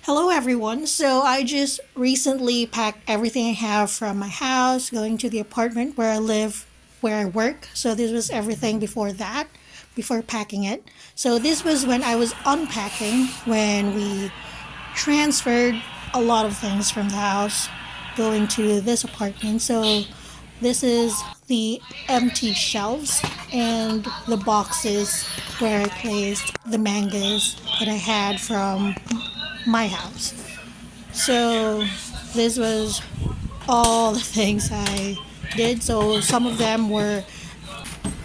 Hello everyone. So I just recently packed everything I have from my house, going to the apartment where I live, where I work. So this was everything before that, before packing it. So this was when I was unpacking, when we transferred a lot of things from the house going to this apartment. So this is the empty shelves and the boxes where I placed the mangas that I had from my house. So this was all the things I did. So some of them were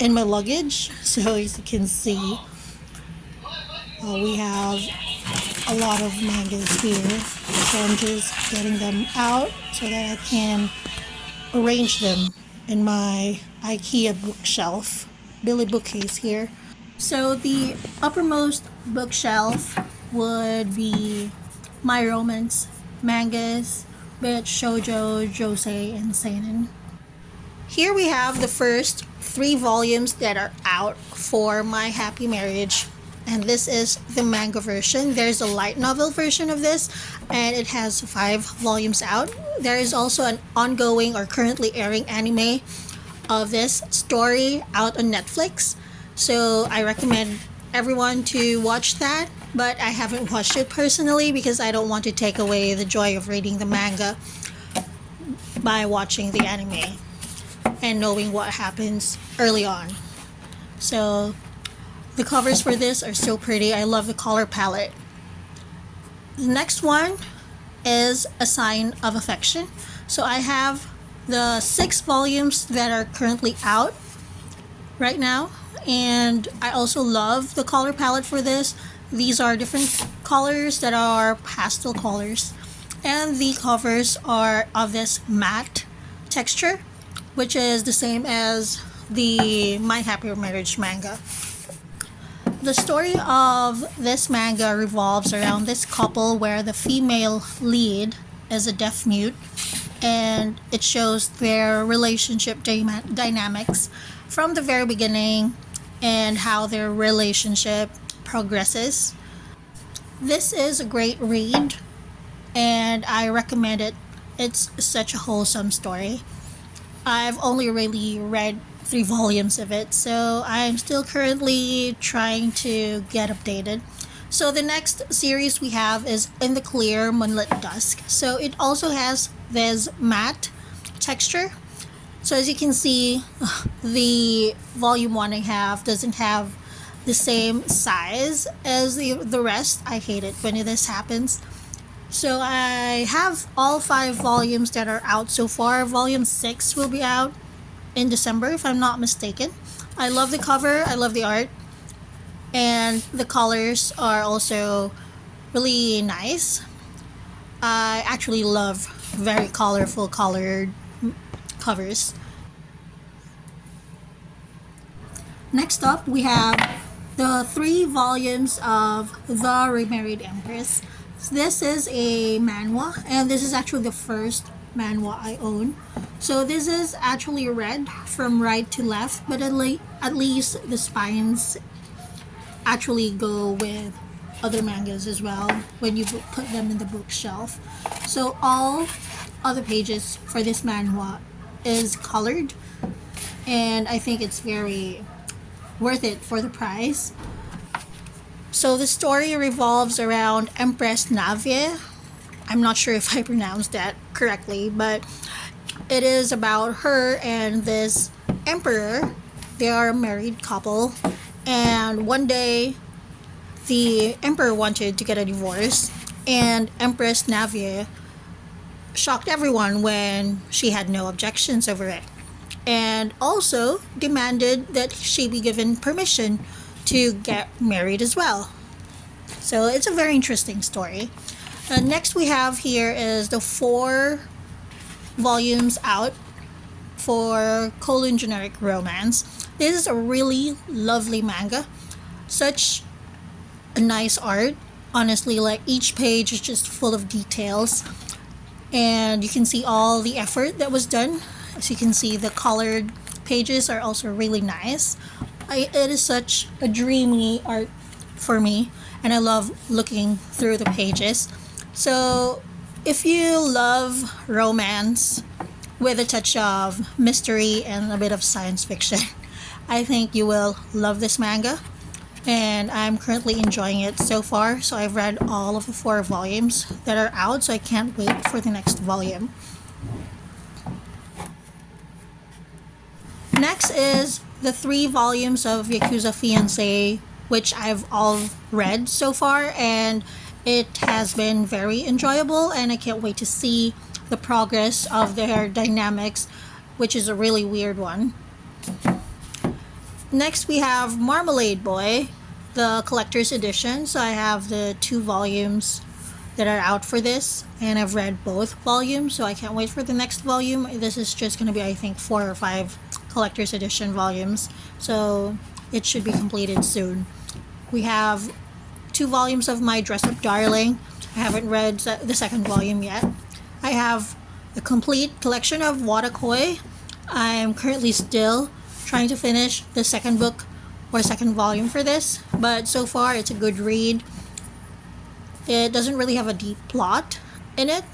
in my luggage. So as you can see, we have a lot of mangas here. So I'm just getting them out so that I can arrange them in my IKEA bookshelf, Billy bookcase here. So the uppermost bookshelf would be my romance mangas, with shoujo, josei, and seinen. Here we have the first three volumes that are out for My Happy Marriage. And this is the manga version. There's a light novel version of this, and it has 5 volumes out. There is also an ongoing or currently airing anime of this story out on Netflix. So I recommend everyone to watch that, but I haven't watched it personally because I don't want to take away the joy of reading the manga by watching the anime and knowing what happens early on. So the covers for this are so pretty. I love the color palette. The next one is A Sign of Affection. So I have the 6 volumes that are currently out right now, and I also love the color palette for this. These are different colors that are pastel colors, and the covers are of this matte texture, which is the same as the My Happy Marriage manga. The story of this manga revolves around this couple where the female lead is a deaf mute, and it shows their relationship dynamics from the very beginning and how their relationship progresses. This is a great read, and I recommend it. It's such a wholesome story. I've only really read 3 volumes of it, so I'm still currently trying to get updated. So the next series we have is In the Clear Moonlit Dusk. So it also has this matte texture. So as you can see, the volume 1 I have doesn't have the same size as the rest. I hate it when this happens. So I have all 5 volumes that are out so far. Volume 6 will be out in December, if I'm not mistaken. I love the cover, I love the art, and the colors are also really nice. I actually love very colorful colored covers. Next up, we have the 3 volumes of The Remarried Empress. This is a manhwa, and this is actually the first manhwa I own. So this is actually read from right to left, but at least the spines actually go with other mangas as well when you put them in the bookshelf. So all other pages for this manhwa is colored, and I think it's very worth it for the price. So the story revolves around Empress Navie. I'm not sure if I pronounced that correctly, but it is about her and this emperor. They are a married couple, and one day the emperor wanted to get a divorce, and Empress Navie shocked everyone when she had no objections over it, and also demanded that she be given permission to get married as well. So it's a very interesting story. Next we have here is the 4 volumes out for colon generic romance. This is a really lovely manga. Such a nice art. Honestly, like each page is just full of details, and you can see all the effort that was done. As you can see, the colored pages are also really nice. It is such a dreamy art for me, and I love looking through the pages. So, if you love romance with a touch of mystery and a bit of science fiction, I think you will love this manga. And I'm currently enjoying it so far. So, I've read all of the 4 volumes that are out, so I can't wait for the next volume. Next is the 3 volumes of Yakuza Fiancé, which I've all read so far, and it has been very enjoyable, and I can't wait to see the progress of their dynamics, which is a really weird one. Next, we have Marmalade Boy, the collector's edition. So I have the 2 volumes that are out for this, and I've read both volumes, so I can't wait for the next volume. This is just going to be, I think, 4 or 5 collector's edition volumes, so it should be completed soon. We have 2 volumes of My Dress Up Darling. I haven't read the second volume yet. I have a complete collection of Watakoi. I'm currently still trying to finish the second book or second volume for this, but so far it's a good read. It doesn't really have a deep plot in it,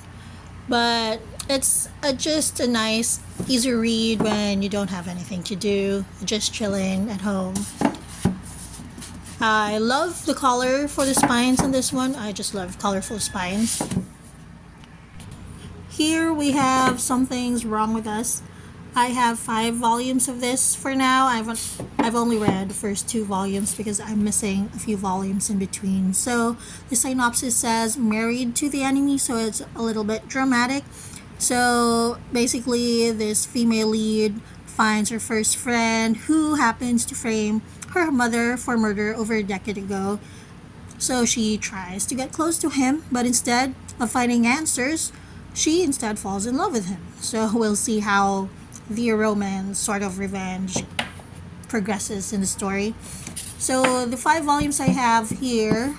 but it's just a nice, easy read when you don't have anything to do, just chilling at home. I love the color for the spines in this one. I just love colorful spines. Here we have Something's Wrong with Us. I have 5 volumes of this for now. I've only read the first 2 volumes because I'm missing a few volumes in between. So the synopsis says married to the enemy, so it's a little bit dramatic. So basically, this female lead finds her first friend who happens to frame her mother for murder over a decade ago. So she tries to get close to him, but instead of finding answers, she instead falls in love with him. So we'll see how the romance sort of revenge progresses in the story. So the 5 volumes I have here,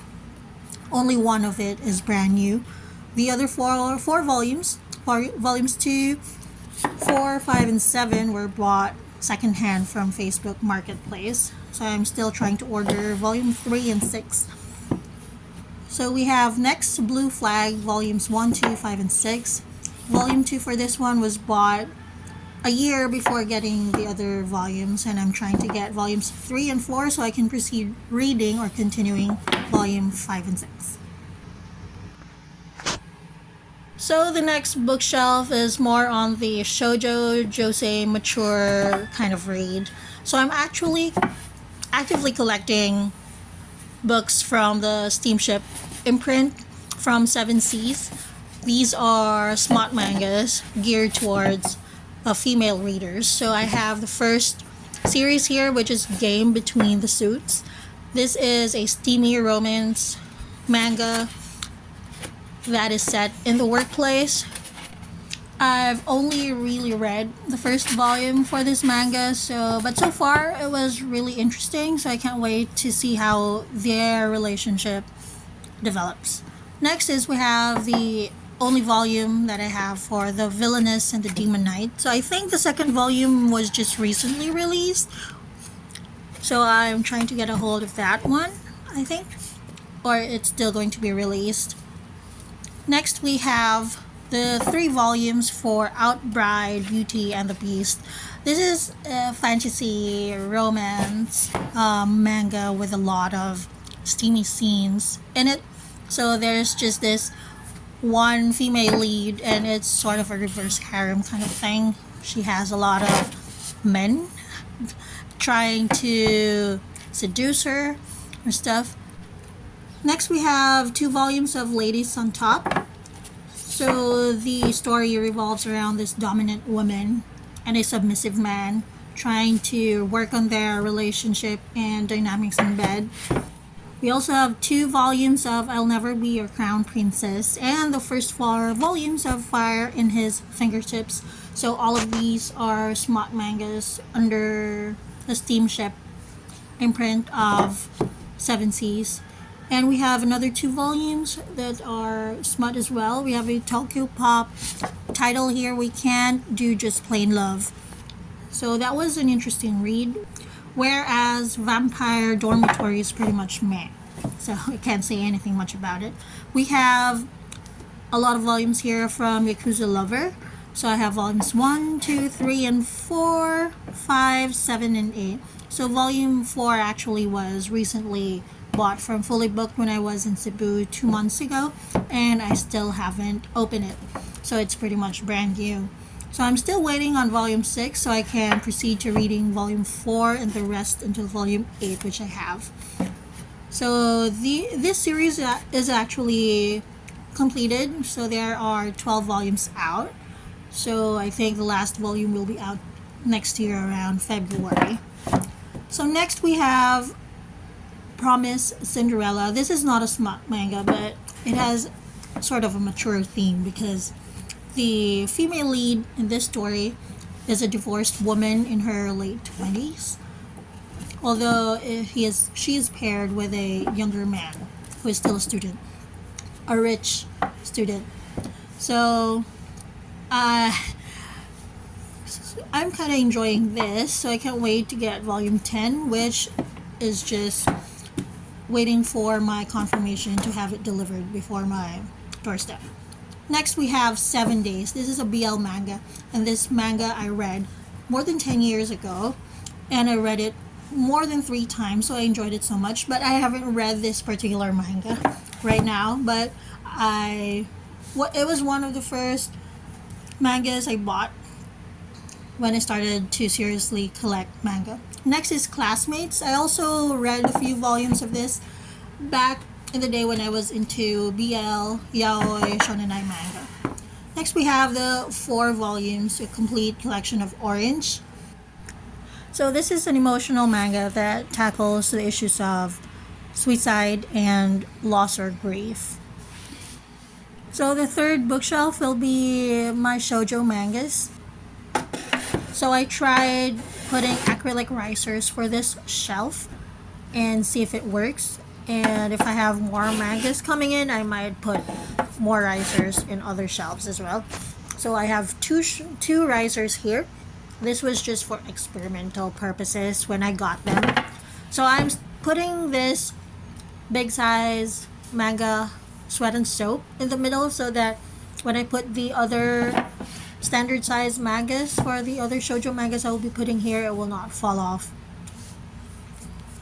only one of it is brand new. The other four volumes, volumes 2, 4, 5, and 7 were bought secondhand from Facebook Marketplace. So I'm still trying to order volume 3 and 6. So we have next Blue Flag volumes 1, 2, 5, and 6. Volume 2 for this one was bought a year before getting the other volumes, and I'm trying to get volumes 3 and 4 so I can proceed reading or continuing volume 5 and 6. So the next bookshelf is more on the shoujo, josei, mature kind of read. So I'm actually actively collecting books from the steamship imprint from 7 Seas. These are smart mangas geared towards female readers. So I have the first series here, which is Game Between the Suits. This is a steamy romance manga that is set in the workplace. I've only really read the first volume for this manga, but so far it was really interesting, so I can't wait to see how their relationship develops. Next is we have the only volume that I have for The Villainess and the Demon Knight. So I think the second volume was just recently released, so I'm trying to get a hold of that one, I think, or it's still going to be released. Next we have the 3 volumes for Outbride, Beauty and the Beast. This is a fantasy romance manga with a lot of steamy scenes in it. So there's just this one female lead, and it's sort of a reverse harem kind of thing. She has a lot of men trying to seduce her or stuff. Next we have 2 volumes of Ladies on Top. So the story revolves around this dominant woman and a submissive man trying to work on their relationship and dynamics in bed. We also have 2 volumes of I'll Never Be Your Crown Princess and the first 4 volumes of Fire in His Fingertips. So all of these are smart mangas under the steamship imprint of 7 Seas. And we have another 2 volumes that are smut as well. We have a Tokyo Pop title here, We Can't Do Just Plain Love. So that was an interesting read. Whereas Vampire Dormitory is pretty much meh. So I can't say anything much about it. We have a lot of volumes here from Yakuza Lover. So I have volumes 1, 2, 3, and 4, 5, 7, and 8. So volume 4 actually was recently bought from Fully Booked when I was in Cebu 2 months ago, and I still haven't opened it. So it's pretty much brand new. So I'm still waiting on volume 6 so I can proceed to reading volume 4 and the rest until volume 8, which I have. So this series is actually completed. So there are 12 volumes out. So I think the last volume will be out next year around February. So next we have Promise Cinderella. This is not a smut manga, but it has sort of a mature theme because the female lead in this story is a divorced woman in her late 20s. Although she is paired with a younger man who is still a student, a rich student. So I'm kind of enjoying this, so I can't wait to get volume 10, which is just waiting for my confirmation to have it delivered before my doorstep. Next we have 7 Days. This is a BL manga, and this manga I read more than 10 years ago, and I read it more than 3 times, so I enjoyed it so much. But I haven't read this particular manga right now, but it was one of the first mangas I bought when I started to seriously collect manga. Next is Classmates. I also read a few volumes of this back in the day when I was into BL, yaoi, shonen manga. Next we have the 4 volumes, a complete collection of Orange. So this is an emotional manga that tackles the issues of suicide and loss or grief. So the third bookshelf will be my shoujo mangas. So I tried putting acrylic risers for this shelf and see if it works. And if I have more mangas coming in, I might put more risers in other shelves as well. So I have two risers here. This was just for experimental purposes when I got them. So I'm putting this big size manga Sweat and Soap in the middle so that when I put the other standard size mangas for the other shoujo mangas I will be putting here, it will not fall off.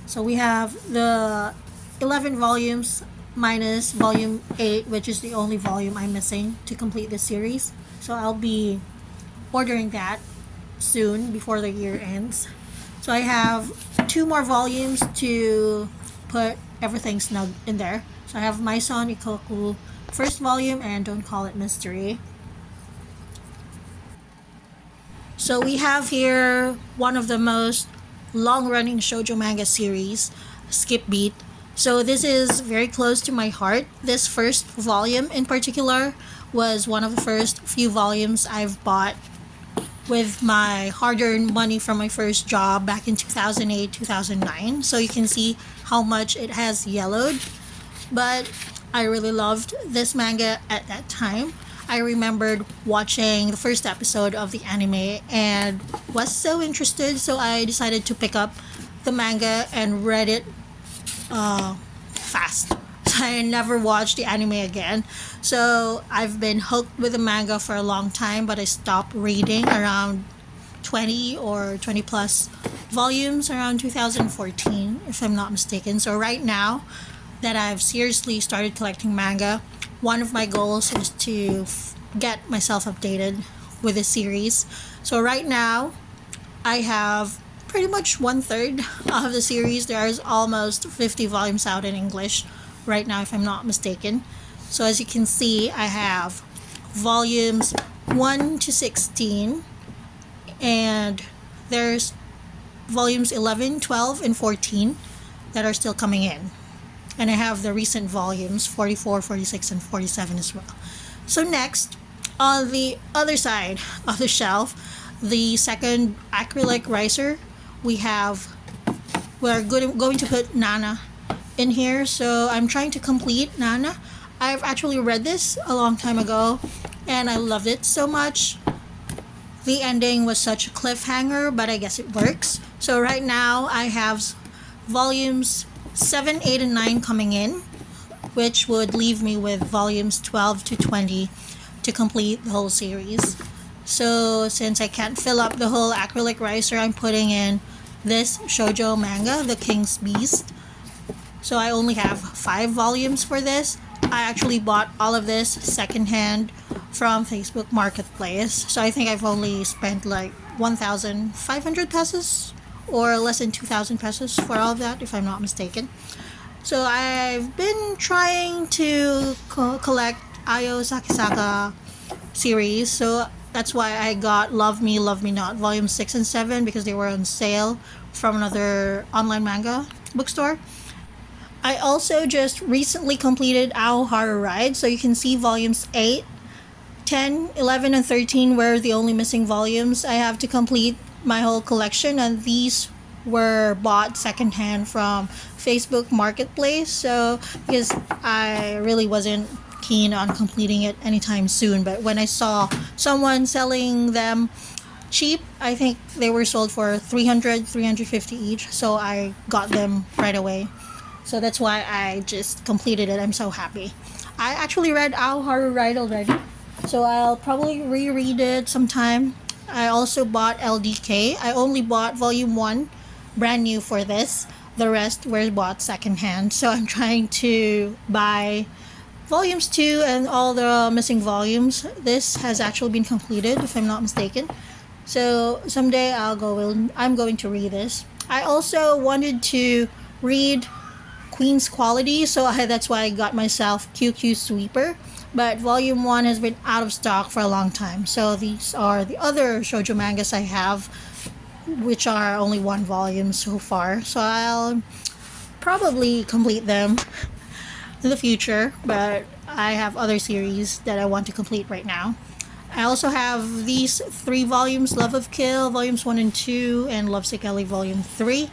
So we have the 11 volumes minus volume 8, which is the only volume I'm missing to complete this series. So I'll be ordering that soon before the year ends. So I have 2 more volumes to put everything snug in there. So I have My Son Ikoku first volume and Don't Call It Mystery. So we have here one of the most long-running shoujo manga series, Skip Beat. So this is very close to my heart. This first volume in particular was one of the first few volumes I've bought with my hard-earned money from my first job back in 2008, 2009. So you can see how much it has yellowed. But I really loved this manga at that time. I remembered watching the first episode of the anime and was so interested, so I decided to pick up the manga and read it fast. I never watched the anime again. So I've been hooked with the manga for a long time, but I stopped reading around 20 or 20 plus volumes around 2014, if I'm not mistaken. So right now that I've seriously started collecting manga, one of my goals is to get myself updated with the series. So right now I have pretty much 1/3 of the series. There's almost 50 volumes out in English right now, if I'm not mistaken. So as you can see, I have volumes 1 to 16, and there's volumes 11, 12, and 14 that are still coming in. And I have the recent volumes 44, 46, and 47 as well. So next, on the other side of the shelf, the second acrylic riser, we're going to put Nana in here. So I'm trying to complete Nana. I've actually read this a long time ago and I loved it so much. The ending was such a cliffhanger, but I guess it works. So right now I have volumes 7, 8, and 9 coming in. which would leave me with volumes 12 to 20 to complete the whole series. So since I can't fill up the whole acrylic ricer, I'm putting in this shoujo manga, The King's Beast. So I only have 5 volumes for this. I actually bought all of this secondhand from Facebook Marketplace. So I think I've only spent like 1,500 pesos or less than 2,000 pesos for all of that, if I'm not mistaken. So I've been trying to collect Ayo Sakisaka series. So that's why I got Love Me, Love Me Not Volume 6 and 7 because they were on sale from another online manga bookstore. I also just recently completed Ao Horror Ride, so you can see volumes 8, 10, 11, and 13 were the only missing volumes I have to complete my whole collection, and these were bought secondhand from Facebook Marketplace. So because I really wasn't keen on completing it anytime soon, but when I saw someone selling them cheap, I think they were sold for 300, 350 each, so I got them right away. So that's why I just completed it. I'm so happy. I actually read Our Horror Ride already, so I'll probably reread it sometime. I also bought LDK. I only bought volume 1 brand new for this. The rest were bought secondhand. So I'm trying to buy volumes 2 and all the missing volumes. This has actually been completed, if I'm not mistaken. So someday I'm going to read this. I also wanted to read Queen's Quality, so that's why I got myself QQ Sweeper. But volume 1 has been out of stock for a long time. So these are the other shoujo mangas I have, which are only 1 volume so far. So I'll probably complete them in the future, but I have other series that I want to complete right now. I also have these 3 volumes, Love of Kill, volumes 1 and 2, and Lovesick Ellie, volume 3.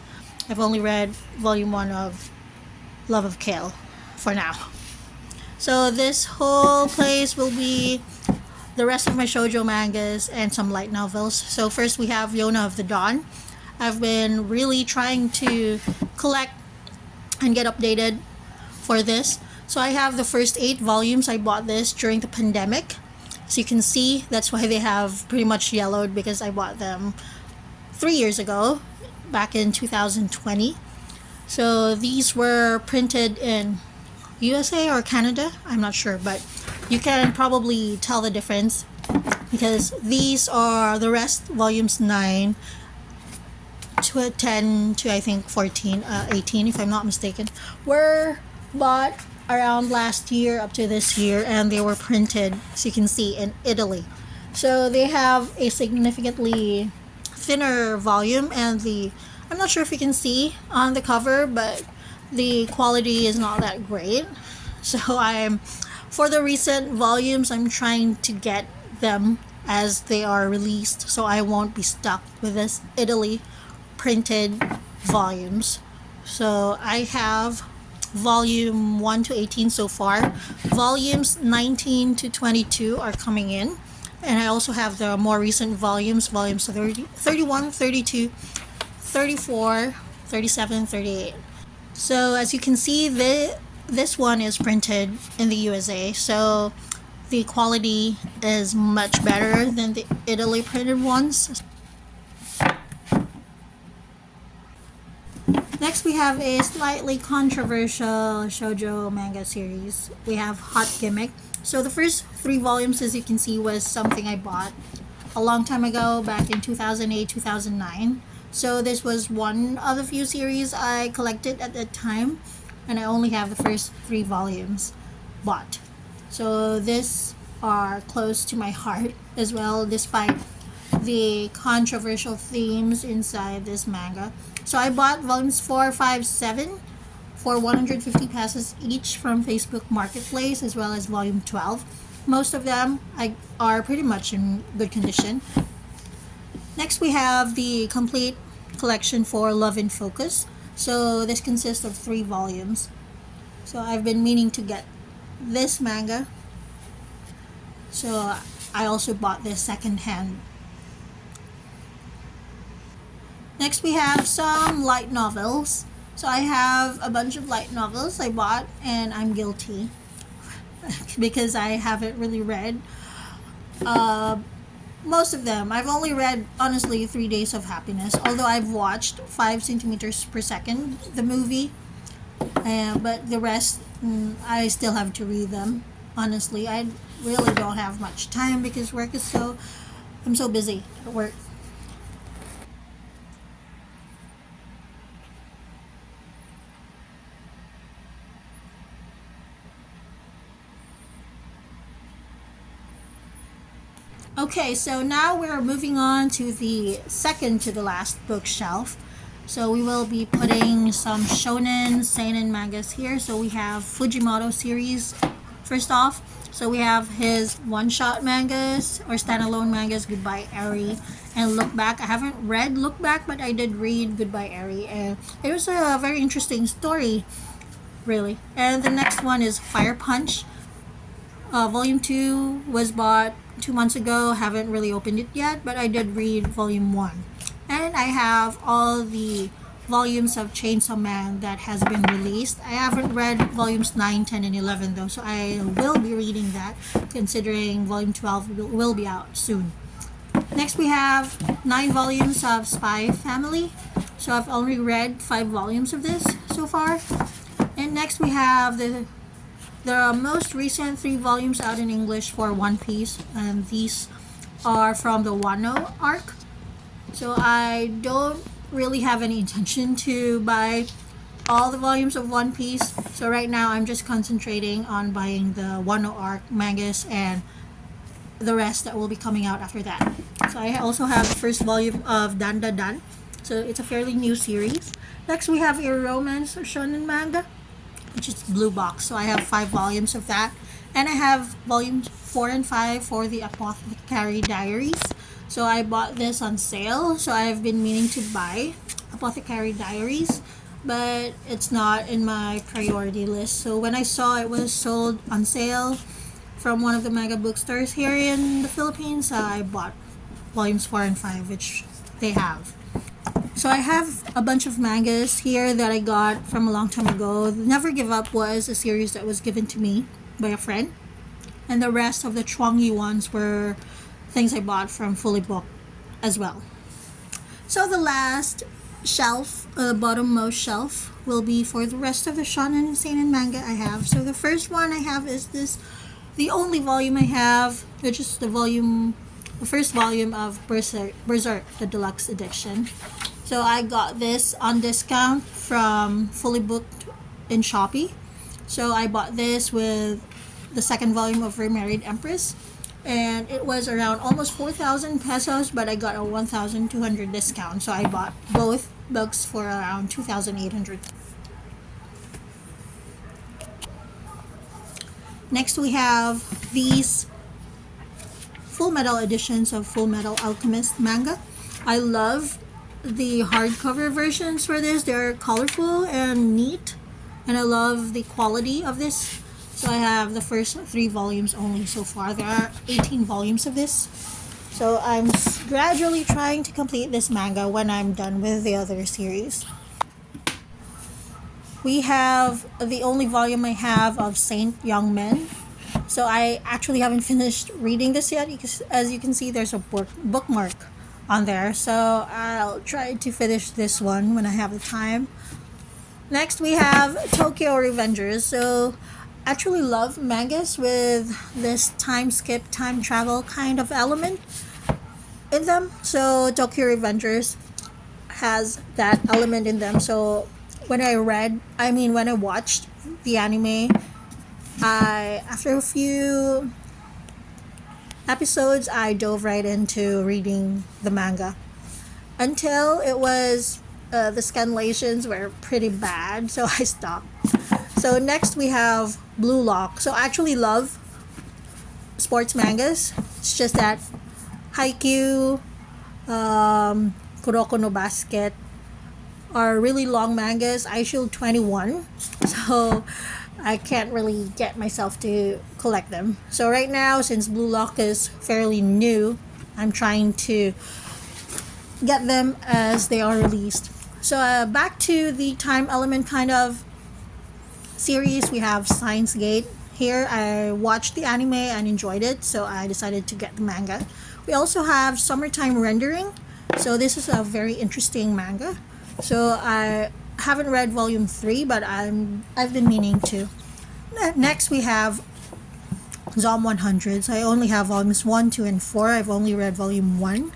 I've only read volume 1 of Love of Kill for now. So this whole place will be the rest of my shoujo mangas and some light novels. So first we have Yona of the Dawn. I've been really trying to collect and get updated for this. So I have the first 8 volumes. I bought this during the pandemic. So you can see that's why they have pretty much yellowed, because I bought them 3 years ago, back in 2020. So these were printed in USA or Canada, I'm not sure, but you can probably tell the difference because these are the rest, volumes 9 to 10 to I think 14, 18 if I'm not mistaken, were bought around last year up to this year, and they were printed, as you can see, in Italy. So they have a significantly thinner volume, and I'm not sure if you can see on the cover, but the quality is not that great. So for the recent volumes, I'm trying to get them as they are released, so I won't be stuck with this Italy printed volumes. So I have volume 1 to 18 so far. Volumes 19 to 22 are coming in. And I also have the more recent volumes 30, 31, 32, 34, 37, 38. So as you can see, this one is printed in the USA. So the quality is much better than the Italy printed ones. Next, we have a slightly controversial shoujo manga series. We have Hot Gimmick. So the first 3 volumes, as you can see, was something I bought a long time ago, back in 2008, 2009. So this was one of the few series I collected at that time, and I only have the first 3 volumes bought. So these are close to my heart as well, despite the controversial themes inside this manga. So I bought volumes 4, 5, 7 for 150 pesos each from Facebook Marketplace, as well as volume 12. Most of them are pretty much in good condition. Next, we have the complete collection for Love in Focus. So this consists of 3 volumes. So I've been meaning to get this manga. So I also bought this secondhand. Next, we have some light novels. So I have a bunch of light novels I bought, and I'm guilty because I haven't really read most of them. I've only read, honestly, 3 Days of Happiness, although I've watched 5 centimeters per second, the movie. But the rest, I still have to read them. Honestly, I really don't have much time because I'm so busy at work. Okay, so now we're moving on to the second to the last bookshelf. So we will be putting some shonen, seinen mangas here. So we have Fujimoto series first off. So we have his one-shot mangas or standalone mangas, Goodbye Eri and Look Back. I haven't read Look Back, but I did read Goodbye Eri, and it was a very interesting story, really. And the next one is Fire Punch. Volume 2 was bought 2 months ago. Haven't really opened it yet, but I did read Volume 1. And I have all the volumes of Chainsaw Man that has been released. I haven't read volumes 9, 10, and 11 though, so I will be reading that considering volume 12 will be out soon. Next, we have 9 volumes of Spy Family. So I've only read 5 volumes of this so far. And next, we have the most recent 3 volumes out in English for One Piece, and these are from the Wano arc. So I don't really have any intention to buy all the volumes of One Piece. So right now I'm just concentrating on buying the Wano arc mangas and the rest that will be coming out after that. So I also have the first volume of Dan Da Dan. So it's a fairly new series. Next we have a romance shonen manga, which is Blue Box. So I have 5 volumes of that. And I have volumes 4 and 5 for the Apothecary Diaries. So I bought this on sale. So I've been meaning to buy Apothecary Diaries, but it's not in my priority list. So when I saw it was sold on sale from one of the mega bookstores here in the Philippines, I bought volumes 4 and 5, which they have. So I have a bunch of mangas here that I got from a long time ago. Never Give Up was a series that was given to me by a friend. And the rest of the Chuangyi ones were things I bought from Fully Booked as well. So the last shelf, the bottommost shelf, will be for the rest of the shonen and seinen manga I have. So the first one I have is this, the only volume I have, which is the first volume of Berserk, the deluxe edition. So I got this on discount from Fully Booked in Shopee. So I bought this with the second volume of Remarried Empress, and it was around almost 4,000 pesos, but I got a 1,200 discount. So I bought both books for around 2,800. Next we have these Full Metal editions of Full Metal Alchemist manga. I love the hardcover versions for this. They're colorful and neat, and I love the quality of this. So I have the first 3 volumes only so far. There are 18 volumes of this. So I'm gradually trying to complete this manga when I'm done with the other series. We have the only volume I have of Saint Young Men. So I actually haven't finished reading this yet because, as you can see, there's a bookmark on there. So I'll try to finish this one when I have the time. Next we have Tokyo Revengers. So I actually love mangas with this time skip, time travel kind of element in them. So Tokyo Revengers has that element in them. So when I watched the anime, after a few episodes, I dove right into reading the manga until it was the scanlations were pretty bad, so I stopped. So next we have Blue Lock. So I actually love sports mangas. It's just that Haikyuu, Kuroko no Basket are really long mangas. I Shield 21, so I can't really get myself to collect them. So right now, since Blue Lock is fairly new, I'm trying to get them as they are released. So back to the time element kind of series, we have Science Gate. Here, I watched the anime and enjoyed it, so I decided to get the manga. We also have Summertime Rendering. So this is a very interesting manga. So I haven't read volume 3, but I've been meaning to. Next, we have Zom 100s. I only have volumes 1, 2, and 4. I've only read volume 1.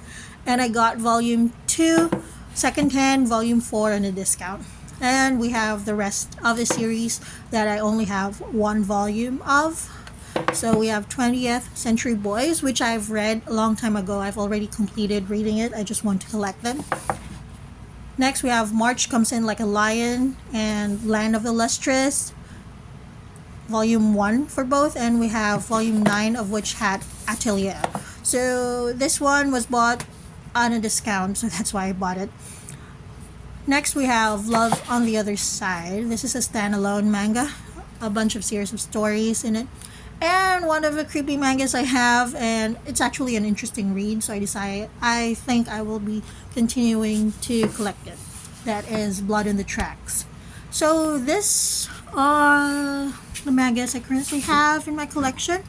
And I got volume 2, secondhand, volume 4 on a discount. And we have the rest of the series that I only have one volume of. So we have 20th Century Boys, which I've read a long time ago. I've already completed reading it. I just want to collect them. Next, we have March Comes In Like a Lion and Land of the Lustrous, volume 1 for both, and we have volume 9 of which had Atelier. So this one was bought on a discount, so that's why I bought it. Next, we have Love on the Other Side. This is a standalone manga, a bunch of series of stories in it, and one of the creepy mangas I have, and it's actually an interesting read, so I think I will be continuing to collect it. That is Blood in the Tracks. So this are the mangas I currently have in my collection.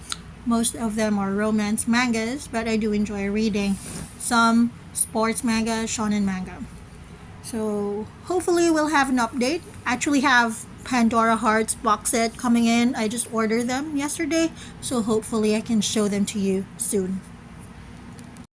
Most of them are romance mangas, but I do enjoy reading some sports manga, shonen manga. So hopefully we'll have an update. I actually have Pandora Hearts box set coming in. I just ordered them yesterday, so hopefully I can show them to you soon.